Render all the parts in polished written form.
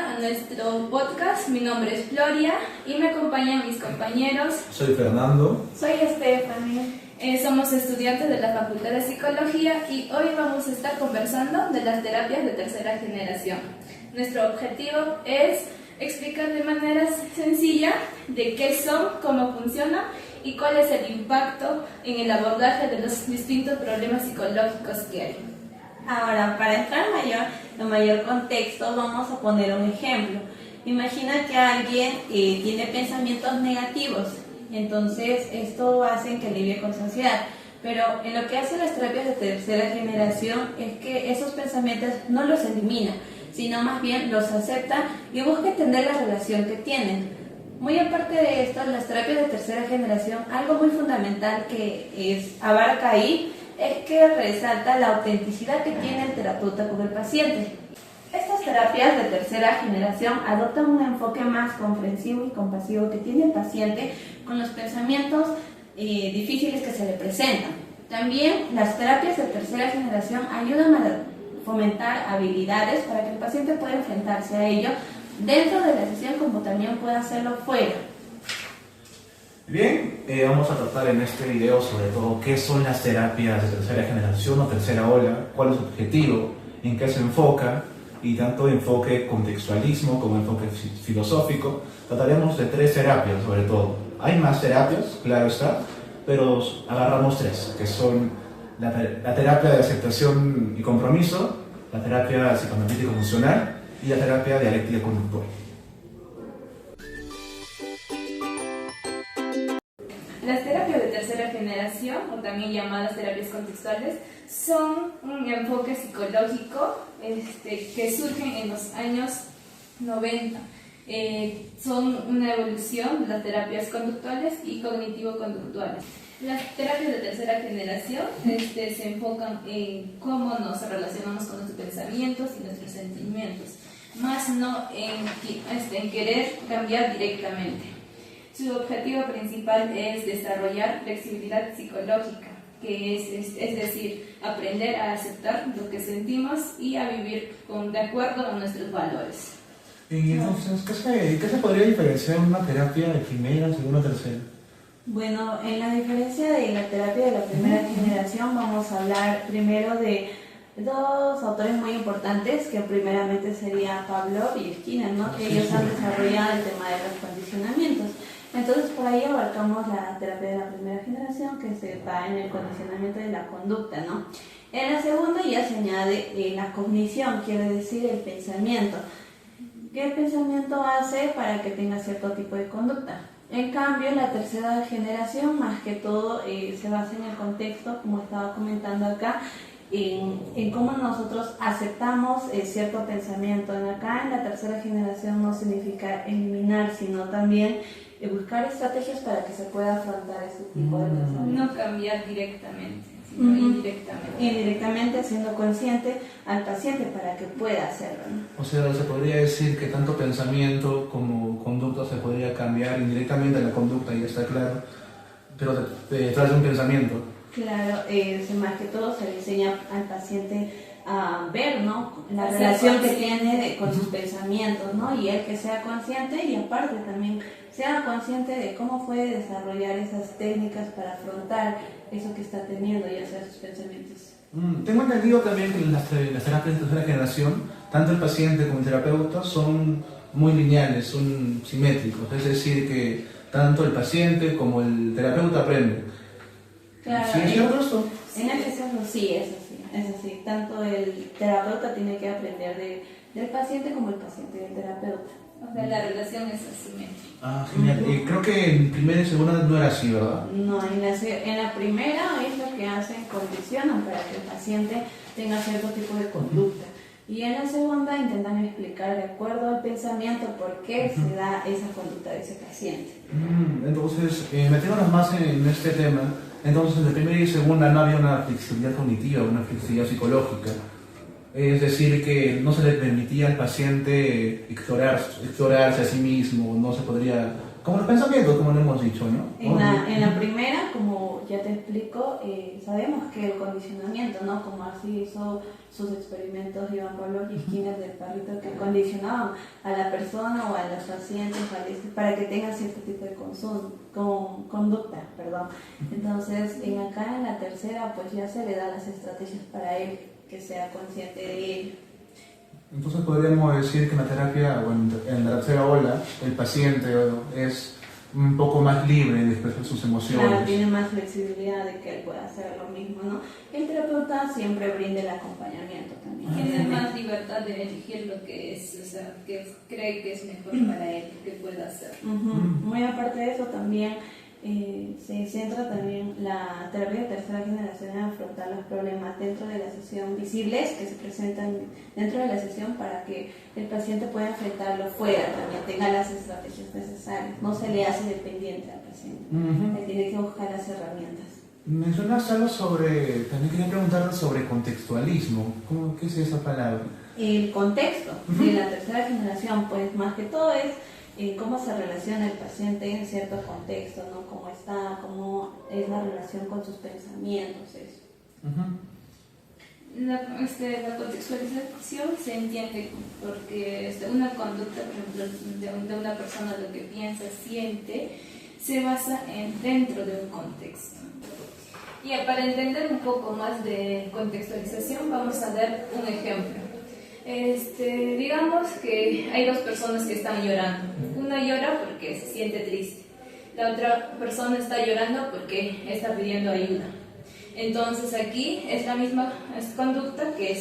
a nuestro podcast. Mi nombre es Gloria y me acompañan mis compañeros. Soy Fernando. Soy Stephanie. Somos estudiantes de la Facultad de Psicología y hoy vamos a estar conversando de las terapias de tercera generación. Nuestro objetivo es explicar de manera sencilla de qué son, cómo funcionan y cuál es el impacto en el abordaje de los distintos problemas psicológicos que hay. Ahora, para entrar en mayor contexto, vamos a poner un ejemplo. Imagina que alguien tiene pensamientos negativos, entonces esto hace que alivie con su ansiedad. Pero en lo que hacen las terapias de tercera generación es que esos pensamientos no los elimina, sino más bien los acepta y busca entender la relación que tienen. Muy aparte de esto, las terapias de tercera generación, algo muy fundamental que abarca ahí, es que resalta la autenticidad que tiene el terapeuta con el paciente. Estas terapias de tercera generación adoptan un enfoque más comprensivo y compasivo que tiene el paciente con los pensamientos difíciles que se le presentan. También las terapias de tercera generación ayudan a fomentar habilidades para que el paciente pueda enfrentarse a ello dentro de la sesión como también pueda hacerlo fuera. Bien, vamos a tratar en este video sobre todo qué son las terapias de tercera generación o tercera ola, cuál es su objetivo, en qué se enfoca, y tanto enfoque contextualismo como enfoque filosófico. Trataremos de 3 terapias sobre todo. Hay más terapias, claro está, pero agarramos 3, que son la terapia de aceptación y compromiso, la terapia psicoanalítica funcional y la terapia dialéctica conductual. Las terapias de tercera generación, o también llamadas terapias contextuales, son un enfoque psicológico que surgen en los años 90. Son una evolución de las terapias conductuales y cognitivo-conductuales. Las terapias de tercera generación se enfocan en cómo nos relacionamos con nuestros pensamientos y nuestros sentimientos, más no en querer cambiar directamente. Su objetivo principal es desarrollar flexibilidad psicológica, que es decir, aprender a aceptar lo que sentimos y a vivir de acuerdo a nuestros valores. Y entonces, ¿qué se podría diferenciar en una terapia de primera, segunda, tercera? Bueno, en la diferencia de la terapia de la primera generación vamos a hablar primero de 2 autores muy importantes, que primeramente sería Pavlov y Skinner, ¿no? Que ellos han desarrollado el tema de los condicionamientos. Entonces por ahí abarcamos la terapia de la primera generación, que se va en el condicionamiento de la conducta, ¿no? En la segunda ya se añade la cognición, quiere decir el pensamiento. ¿Qué el pensamiento hace para que tenga cierto tipo de conducta? En cambio, la tercera generación, más que todo, se basa en el contexto, como estaba comentando acá, en cómo nosotros aceptamos cierto pensamiento. Acá en la tercera generación no significa eliminar, sino también buscar estrategias para que se pueda afrontar ese tipo de pensamiento. No cambiar directamente, sino indirectamente. Indirectamente, siendo consciente al paciente para que pueda hacerlo, ¿no? O sea, se podría decir que tanto pensamiento como conducta se podría cambiar indirectamente la conducta, y está claro, pero detrás de un pensamiento. Claro, más que todo se le enseña al paciente a ver, ¿no?, la relación que tiene con sus pensamientos, ¿no? Y él que sea consciente, y aparte también sea consciente de cómo puede desarrollar esas técnicas para afrontar eso que está teniendo, ya sea sus pensamientos. Tengo entendido también que las terapias de tercera generación, tanto el paciente como el terapeuta son muy lineales, son simétricos, es decir, que tanto el paciente como el terapeuta aprenden. Claro, ¿Sí es cierto esto? En ese caso sí, es así. Tanto el terapeuta tiene que aprender del paciente como el paciente del terapeuta. O sea, la relación es asimétrica. Ah, genial. Creo que en primera y segunda no era así, ¿verdad? No, en la primera es lo que hacen, condicionan para que el paciente tenga cierto tipo de conducta. Y en la segunda intentan explicar de acuerdo al pensamiento por qué se da esa conducta de ese paciente. Entonces, metiéndonos más en este tema, entonces en la primera y segunda no había una flexibilidad cognitiva, una flexibilidad psicológica. Es decir, que no se le permitía al paciente explorarse a sí mismo, no se podría como los pensamientos, como lo hemos dicho, ¿no? En la primera, como ya te explico, sabemos que el condicionamiento, ¿no? Como así hizo sus experimentos Iván Pavlov y Skinner del perrito, que condicionaban a la persona o a los pacientes para que tengan cierto tipo de conducta, perdón. Entonces, acá en la tercera, pues ya se le da las estrategias para él, que sea consciente de ello. Entonces podríamos decir que en la terapia, o en la tercera ola, el paciente es un poco más libre de expresar sus emociones. Claro, tiene más flexibilidad de que él pueda hacer lo mismo, ¿no? El terapeuta siempre brinda el acompañamiento también. Tiene más libertad de elegir lo que es, o sea, que cree que es mejor para él, que pueda hacer. Muy aparte de eso, también se centra también la terapia de tercera generación en afrontar los problemas dentro de la sesión visibles que se presentan dentro de la sesión para que el paciente pueda enfrentarlo fuera, también tenga las estrategias necesarias, no se le hace dependiente al paciente, él tiene que buscar las herramientas. Mencionaste algo sobre, también quería preguntarte sobre contextualismo. ¿Qué es esa palabra? El contexto de la tercera generación, pues más que todo es cómo se relaciona el paciente en cierto contexto, ¿no? Cómo está, cómo es la relación con sus pensamientos, eso. La contextualización se entiende porque una conducta, por ejemplo, de una persona, lo que piensa, siente, se basa dentro de un contexto. Y para entender un poco más de contextualización, vamos a dar un ejemplo. Digamos que hay dos personas que están llorando. Una llora porque se siente triste. La otra persona está llorando porque está pidiendo ayuda. Entonces aquí es la misma conducta que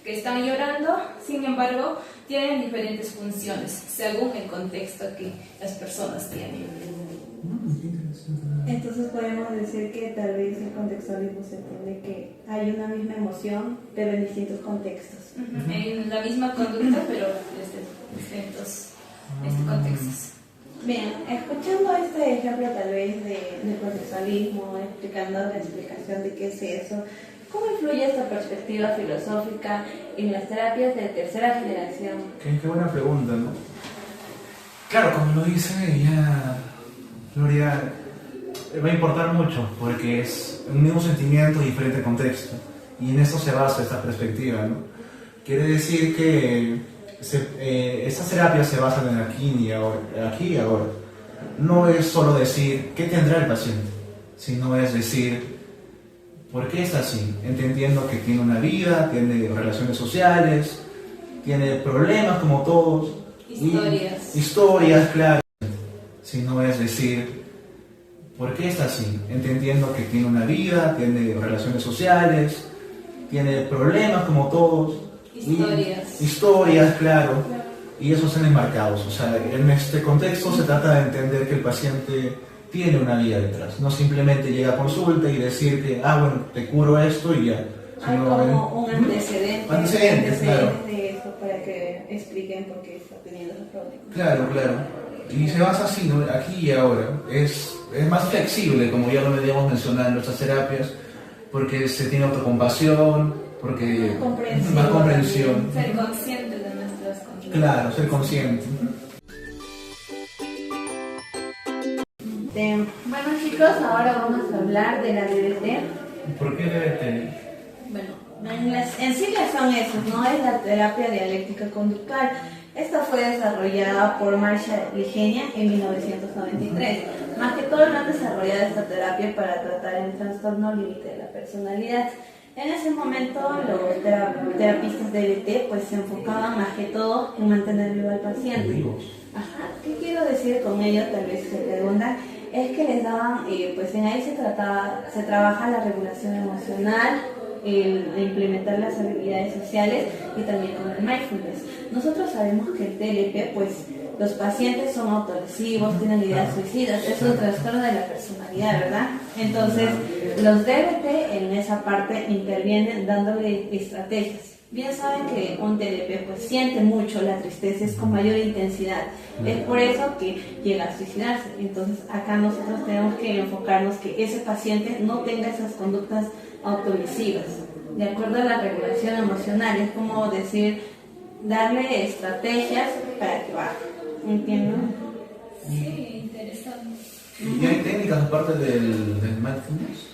están llorando, sin embargo, tienen diferentes funciones según el contexto que las personas tienen. Entonces podemos decir que tal vez el contextualismo se entiende que hay una misma emoción, pero en distintos contextos. En la misma conducta, pero desde distintos contextos. Bien, escuchando este ejemplo tal vez del contextualismo, explicando la explicación de qué es eso, ¿cómo influye esta perspectiva filosófica en las terapias de tercera generación? Qué buena pregunta, ¿no? Claro, como lo dice ella, Gloria, va a importar mucho porque es un mismo sentimiento y diferente contexto, y en eso se basa esta perspectiva, ¿no? Quiere decir que estas terapias se basan en aquí y ahora. No es solo decir qué tendrá el paciente, sino es decir por qué es así, entendiendo que tiene una vida, tiene relaciones sociales, tiene problemas como todos. Historias, claro. Sino es decir por qué está así, entendiendo que tiene una vida, tiene relaciones sociales, tiene problemas como todos. Historias, claro, y esos son enmarcados. O sea, en este contexto se trata de entender que el paciente tiene una vida detrás, no simplemente llega a consulta y decir que, bueno, te curo esto y ya. Hay como un antecedente claro, de eso para que expliquen por qué está teniendo esos problemas. Claro. Y se basa así, ¿no? Aquí y ahora. Es más flexible, como ya lo veníamos mencionando en nuestras terapias, porque se tiene autocompasión, porque más comprensión. Ser consciente de nuestras conductas. Claro, ser consciente. Bueno chicos, ahora vamos a hablar de la DBT. ¿Por qué DBT? Bueno, en siglas son esos, ¿no? Es la terapia dialéctica conductual. Esta fue desarrollada por Marcia Ligenia en 1993. Más que todo, no han desarrollado esta terapia para tratar el trastorno límite de la personalidad. En ese momento, los terapistas de DBT pues se enfocaban más que todo en mantener vivo al paciente. ¿Qué quiero decir con ello? Tal vez se preguntan. Es que les daban, pues en ahí se trabaja la regulación emocional, implementar las habilidades sociales y también con el mindfulness. Nosotros sabemos que el TLP, pues los pacientes son autolesivos, tienen ideas suicidas, es un trastorno de la personalidad, ¿verdad? Entonces, los DBT en esa parte intervienen dándole estrategias. Bien saben que un TLP pues siente mucho la tristeza, es con mayor intensidad. Es por eso que llega a suicidarse. Entonces acá nosotros tenemos que enfocarnos que ese paciente no tenga esas conductas autolesivas. De acuerdo a la regulación emocional, es como decir, darle estrategias para que baje. ¿Entienden? Sí, interesante. ¿Y hay técnicas aparte del mindfulness?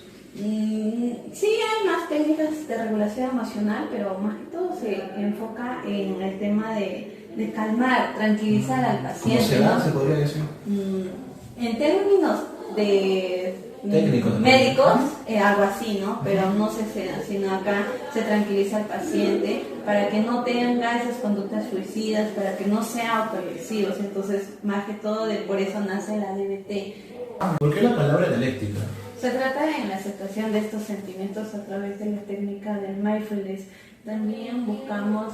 Sí, hay más técnicas de regulación emocional, pero más que todo se enfoca en el tema de calmar, tranquilizar al paciente. ¿Cómo se da, ¿no? se podría decir? En términos de Técnicos, médicos, algo así, ¿no? Pero no se seda, sino acá se tranquiliza al paciente para que no tenga esas conductas suicidas, para que no sea autoagresivos. Entonces, más que todo, por eso nace la DBT. ¿Por qué la palabra dialéctica? Se trata en la aceptación de estos sentimientos a través de la técnica del mindfulness. También buscamos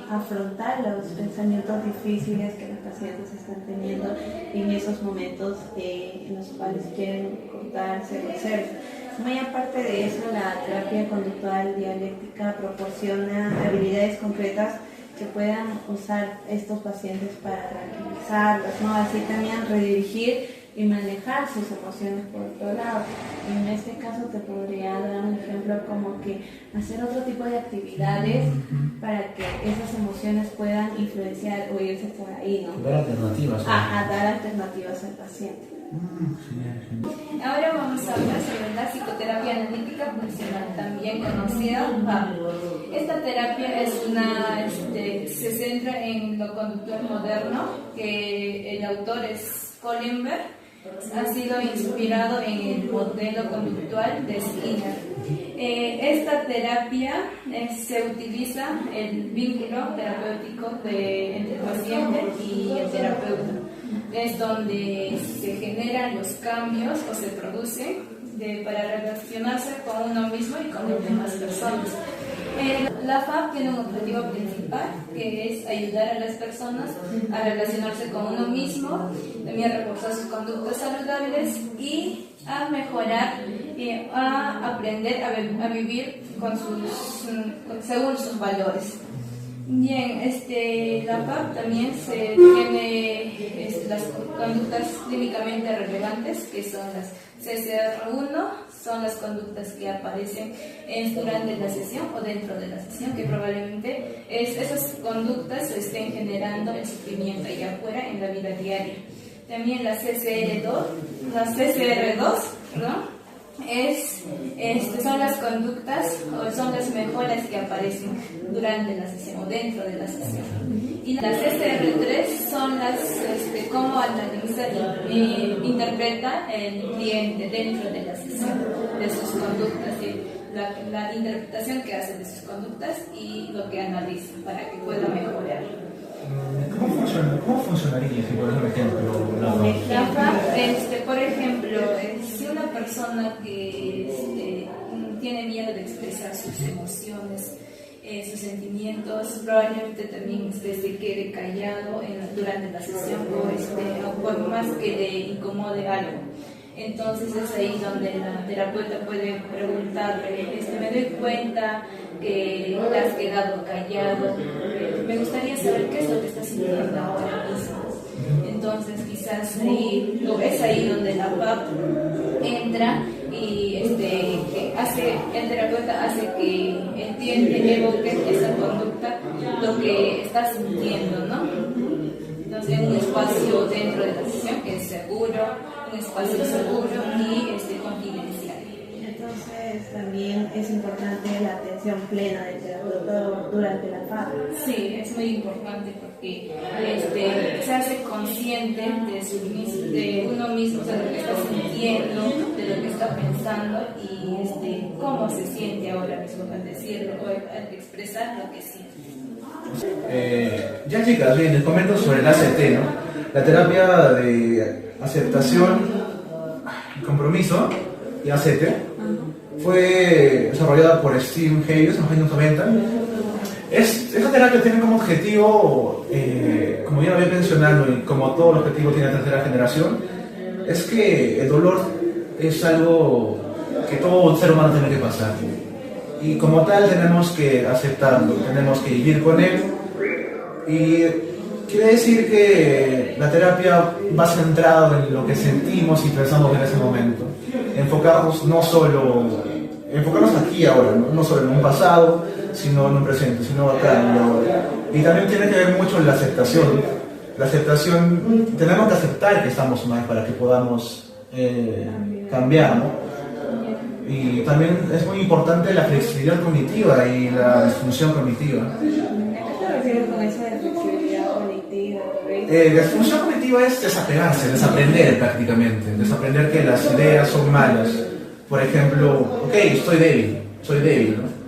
afrontar los pensamientos difíciles que los pacientes están teniendo en esos momentos en los cuales quieren cortarse o hacerse. Muy aparte de eso, la terapia conductual dialéctica proporciona habilidades concretas que puedan usar estos pacientes para tranquilizarlos, ¿no? Así también redirigir y manejar sus emociones por otro lado. En este caso te podría dar un ejemplo como que hacer otro tipo de actividades para que esas emociones puedan influenciar o irse por ahí, ¿no? Dar alternativas. A dar alternativas al paciente. Genial. Ahora vamos a hablar sobre la psicoterapia analítica funcional, también conocida PAF. Esta terapia es se centra en lo conductual moderno, que el autor es Kohlenberg. Ha sido inspirado en el modelo conductual de Skinner. Esta terapia se utiliza el vínculo terapéutico entre el paciente y el terapeuta. Es donde se generan los cambios o se producen para relacionarse con uno mismo y con las demás personas. La FAP tiene un objetivo principal, que es ayudar a las personas a relacionarse con uno mismo, también a reforzar sus conductas saludables y a mejorar, a aprender a vivir según sus valores. Bien, la FAP también tiene las conductas clínicamente relevantes, que son las CCR1, son las conductas que aparecen durante la sesión o dentro de la sesión, que probablemente esas conductas se estén generando el sufrimiento allá afuera en la vida diaria. También la CCR2, perdón, son las conductas o son las mejoras que aparecen durante la sesión o dentro de la sesión. Y las SR3 son las cómo analiza e interpreta el cliente dentro de la sesión, de sus conductas, la interpretación que hace de sus conductas y lo que analiza para que pueda mejorar. ¿Cómo funcionaría, si por ejemplo, la FAP, por ejemplo, si una persona que tiene miedo de expresar sus emociones, sus sentimientos, probablemente también se quede callado durante la sesión o por más que le incomode algo. Entonces es ahí donde la terapeuta puede preguntarle, me doy cuenta que te has quedado callado, me gustaría saber qué es lo que estás sintiendo ahora mismo. Entonces quizás es ahí donde la PAP entra y el terapeuta hace que evoque esa conducta, lo que está sintiendo, ¿no? Entonces un espacio dentro de la sesión que es seguro, un espacio seguro y confidencial. Entonces también es importante la atención plena del terapeuta durante la FAP. Sí, es muy importante porque se hace consciente de uno mismo, o sea, de lo que está sintiendo, de lo que está pensando y cómo se siente ahora mismo al decirlo o al expresar lo que siente. Ya chicas, bien, les comento sobre el ACT, ¿no? La terapia de aceptación y compromiso, y ACT, fue desarrollada por Steve Hayes en los años 90. Esta terapia tiene como objetivo, como ya lo había mencionado y como todo el objetivo tiene la tercera generación, es que el dolor es algo que todo ser humano tiene que pasar. Y como tal tenemos que aceptarlo, tenemos que vivir con él. Y quiere decir que la terapia va centrada en lo que sentimos y pensamos en ese momento. Enfocarnos aquí y ahora, no solo en un pasado, sino en un presente, sino acá y ahora. Y también tiene que ver mucho en la aceptación. La aceptación, tenemos que aceptar que estamos mal para que podamos cambiar, ¿no? Y también es muy importante la flexibilidad cognitiva y la disfunción cognitiva. ¿A qué te refieres con eso de flexibilidad cognitiva? La disfunción cognitiva es desapegarse, desaprender prácticamente, desaprender que las ideas son malas. Por ejemplo, ok, soy débil, ¿no?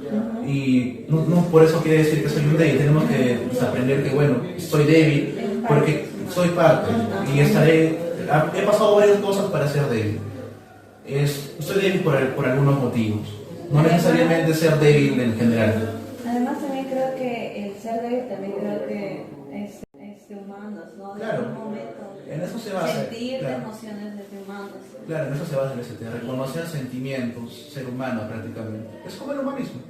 Y no por eso quiere decir que soy un débil, tenemos que desaprender que, bueno, soy débil porque soy parte y he pasado varias cosas para ser débil. Soy débil por algunos motivos, no necesariamente ser débil en general. Además también creo que el ser débil también creo que es de humanos, ¿no? Claro, en algún momento en eso se basa. sentir Claro. emociones de humanos. Claro, en eso se basa el ST, reconocer sentimientos, ser humano prácticamente. Es como el humanismo.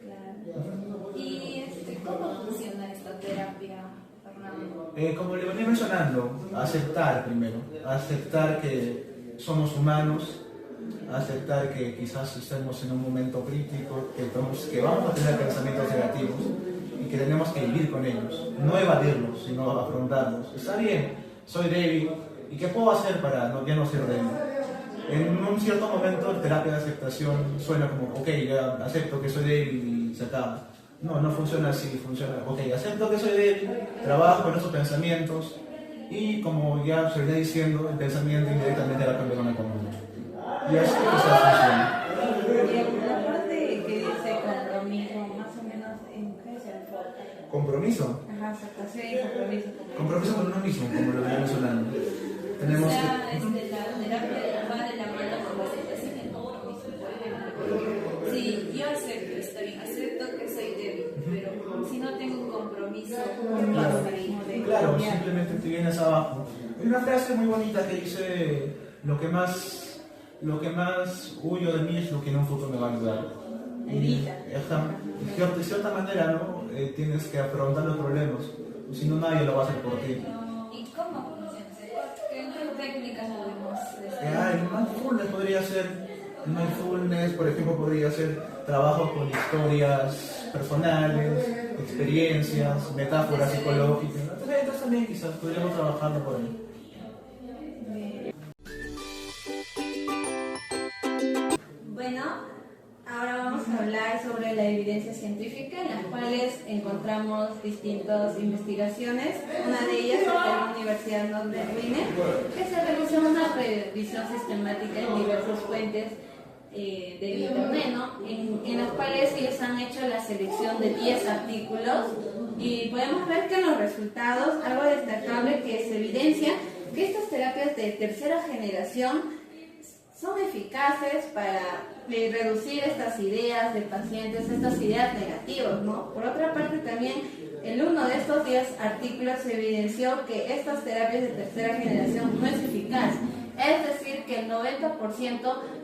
Claro. ¿Y cómo funciona esta terapia, Fernando? Como le venía mencionando, aceptar primero, aceptar que somos humanos, aceptar que quizás estemos en un momento crítico, que vamos a tener pensamientos negativos y que tenemos que vivir con ellos, no evadirlos, sino afrontarlos. Está bien, soy débil, ¿y qué puedo hacer para ya no ser débil? En un cierto momento, terapia de aceptación suena como, ok, ya acepto que soy débil y se acaba. No funciona así, funciona, ok, acepto que soy débil, trabajo con esos pensamientos y como ya se venía diciendo, el pensamiento indirectamente va a cambiar una conducta. Y así quizás funciona. Y la parte que dice compromiso, más o menos, ¿en qué se enfoca? ¿Compromiso? Ajá, aceptación y compromiso. Compromiso con uno mismo, como lo venía mencionando. Tenemos O sea, que... la terapia va de la mano con la aceptación y el compromiso. Por ejemplo, si yo acepto, está bien, acepto que soy débil, pero si no tengo un compromiso, ¿qué pasa ahí? Claro, simplemente te vienes abajo. Hay una frase muy bonita que dice, lo que más huyo de mí es lo que en un futuro me va a ayudar. Evita. De cierta manera, ¿no? Tienes que afrontar los problemas, si no nadie lo va a hacer por ti. ¿Y cómo funciona? ¿Qué técnicas podemos El mindfulness podría ser, mindfulness, por ejemplo, podría ser trabajo con historias personales, experiencias, metáforas psicológicas. Entonces también quizás podríamos trabajarlo por ahí. Bueno, ahora vamos a hablar sobre la evidencia científica, en las cuales encontramos distintas investigaciones. Una de ellas es de la Universidad Northwestern, que se realizó una revisión sistemática en diversas fuentes del internet, ¿no? En las cuales ellos han hecho la selección de 10 artículos y podemos ver que en los resultados, algo destacable que se evidencia que estas terapias de tercera generación son eficaces para reducir estas ideas de pacientes, estas ideas negativas, ¿no? Por otra parte también, en uno de estos 10 artículos se evidenció que estas terapias de tercera generación no es eficaz. Es decir, que el 90%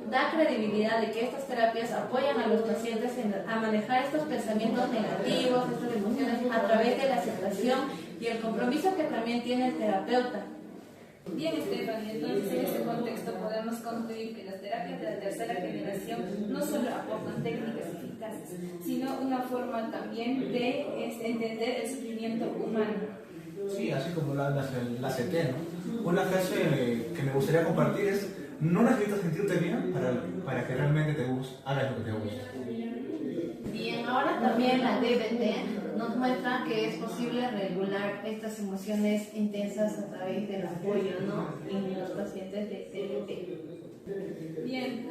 da credibilidad de que estas terapias apoyan a los pacientes a manejar estos pensamientos negativos, estas emociones a través de la aceptación y el compromiso que también tiene el terapeuta. Bien, Stephanie, entonces en este contexto podemos concluir que las terapias de la tercera generación no solo aportan técnicas eficaces, sino una forma también de entender el sufrimiento humano. Sí, así como la CT, ¿no? Una frase que me gustaría compartir es, no necesitas sentirte bien para que realmente hagas lo que te gusta. Bien, ahora también la DBT nos muestra que es posible regular estas emociones intensas a través del apoyo, ¿no? En los pacientes de DBT. Bien,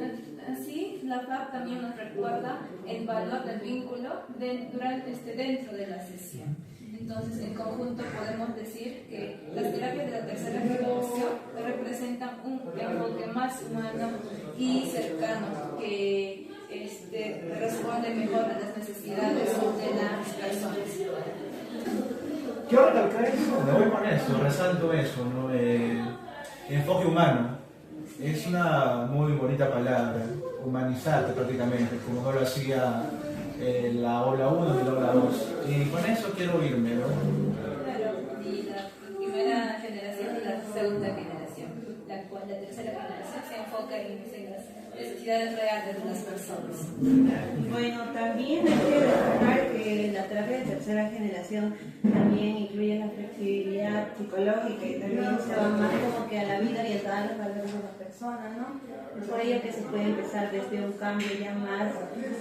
así la FAB también nos recuerda el valor del vínculo dentro de la sesión. Entonces, en conjunto podemos decir que las terapias de la tercera generación representan un enfoque más humano y cercano que responde mejor a las necesidades de las personas. Quiero recalcar eso, me voy con eso, resalto eso, ¿no? Enfoque humano. Es una muy bonita palabra, humanizarte prácticamente, como no lo hacía la ola 1 y la ola 2. Y con eso quiero irme, ¿no? Claro, y la primera generación y la segunda generación, la cual la tercera generación se enfoca en las necesidades reales de las personas. Bueno, también hay que destacar que la la terapia de tercera generación también incluye la flexibilidad psicológica y también se va más como que a la vida orientada a los valores de la persona, ¿no? Es por ello que se puede empezar desde un cambio ya más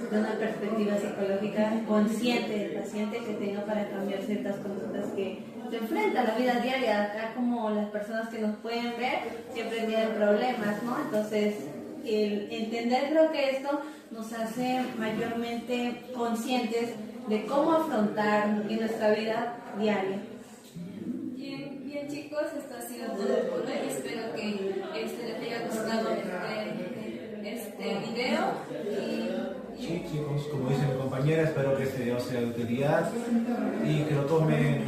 de una perspectiva psicológica consciente del paciente que tenga para cambiar ciertas conductas que se enfrentan a la vida diaria. Acá como las personas que nos pueden ver siempre tienen problemas, ¿no? Entonces el entender, creo que esto nos hace mayormente conscientes de cómo afrontar en nuestra vida diaria. Bien, bien chicos, esto ha sido todo por hoy. Espero que les haya gustado este video. Sí, chicos, como dice mi compañera, espero que este video sea de utilidad y que lo tomen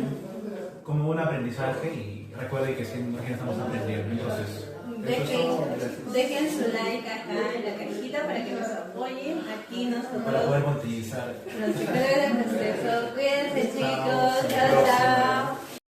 como un aprendizaje y recuerden que siempre estamos aprendiendo. Entonces, Dejen su like acá en la cajita para que nos apoyen. Aquí nosotros para poder monetizar. los chicos de nuestro. Cuídense chicos, chao, chao.